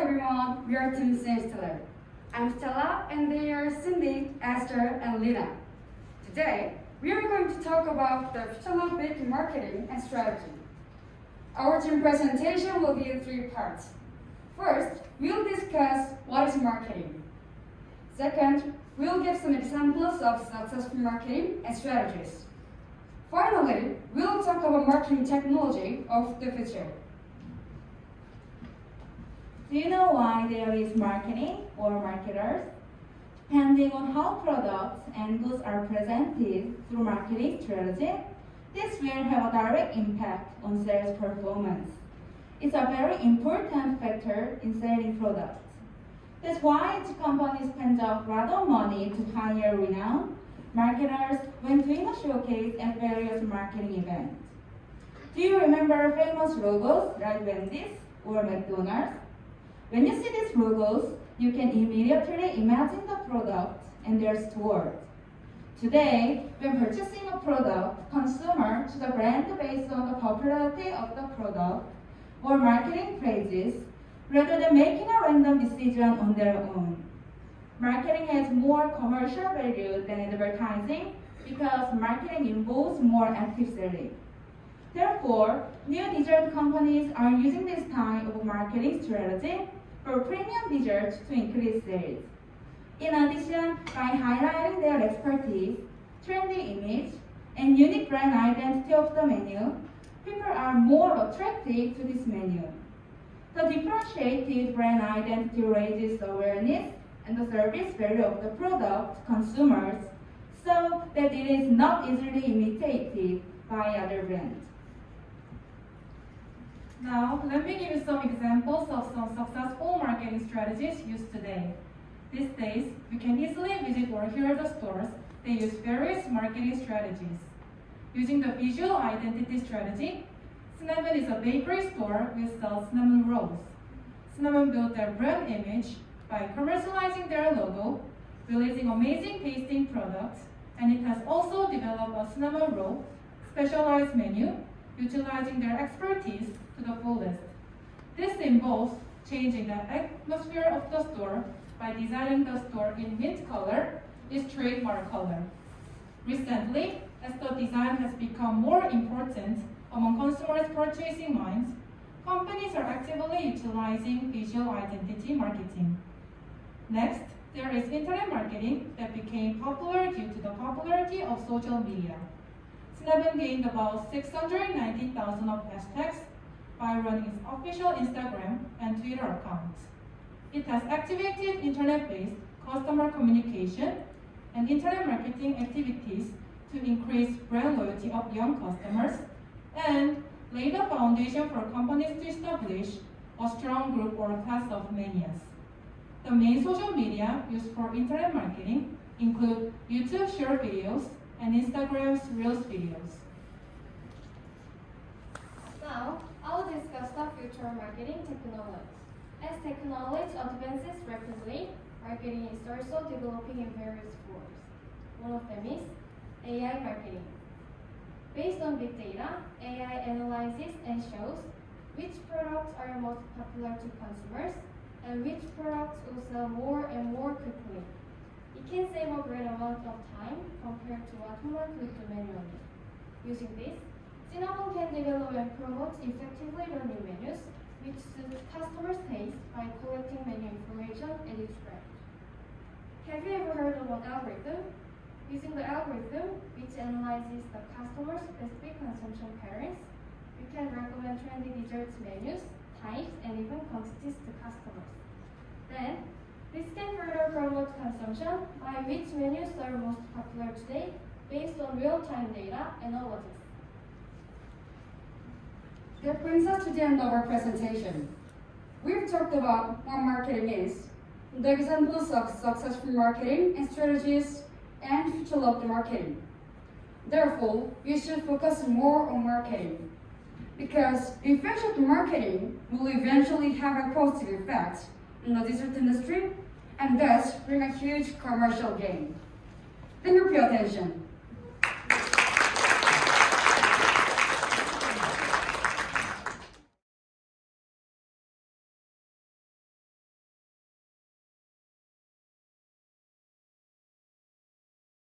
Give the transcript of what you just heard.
everyone, we are Team Stella. I'm Stella and they are Cindy, Esther, and Lina. Today, we are going to talk about the future of baking marketing and strategy. Our team presentation will be in 3 parts. First, we'll discuss what is marketing. Second, we'll give some examples of successful marketing and strategies. Finally, we'll talk about marketing technology of the future. Do you know why there is marketing or marketers? Depending on how products and goods are presented through marketing strategy, this will have a direct impact on sales performance. It's a very important factor in selling products. That's why each company spends a lot of money to hire renowned marketers when doing a showcase at various marketing events. Do you remember famous logos like Wendy's or McDonald's? When you see these logos, you can immediately imagine the product and their store. Today, when purchasing a product, consumers choose a brand based on the popularity of the product or marketing phrases rather than making a random decision on their own. Marketing has more commercial value than advertising because marketing involves more active selling. Therefore, new dessert companies are using this kind of marketing strategy for premium desserts to increase sales. In addition, by highlighting their expertise, trendy image, and unique brand identity of the menu, people are more attracted to this menu. The differentiated brand identity raises awareness and the service value of the product to consumers so that it is not easily imitated by other brands. Now, let me give you some examples of some successful marketing strategies used today. These days, you can easily visit or hear the stores that use various marketing strategies. Using the visual identity strategy, Cinnamon is a bakery store which sells cinnamon rolls. Cinnamon built their brand image by commercializing their logo, releasing amazing tasting products, and it has also developed a cinnamon roll specialized menu, utilizing their expertise to the fullest. This involves changing the atmosphere of the store by designing the store in mint color, its trademark color. Recently, as the design has become more important among consumers' purchasing minds, companies are actively utilizing visual identity marketing. Next, there is internet marketing that became popular due to the popularity of social media. Cinnamon gained about 690,000 of hashtags by running its official Instagram and Twitter accounts. It has activated internet-based customer communication and internet marketing activities to increase brand loyalty of young customers and lay the foundation for companies to establish a strong group or class of manias. The main social media used for internet marketing include YouTube short videos and Instagram's Reels videos. Now, I'll discuss the future marketing technologies. As technology advances rapidly, marketing is also developing in various forms. One of them is AI marketing. Based on big data, AI analyzes and shows which products are most popular to consumers and which products will sell more and more quickly. It can save a great amount of time compared to what human could do manually. Using this, Cinnamon can develop and promote effectively the new menus, which suit customers' taste by collecting menu information at each brand. Have you ever heard of an algorithm? Using the algorithm, which analyzes the customer's specific consumption patterns, you can recommend trendy desserts menus, types, and even quantities to customers. Then, this can further promote consumption by which menus are most popular today based on real-time data analysis. That brings us to the end of our presentation. We've talked about what marketing is, the examples of successful marketing and strategies, and future of the marketing. Therefore, we should focus more on marketing, because effective marketing will eventually have a positive effect in the dessert industry and thus bring a huge commercial gain. Thank you for your attention.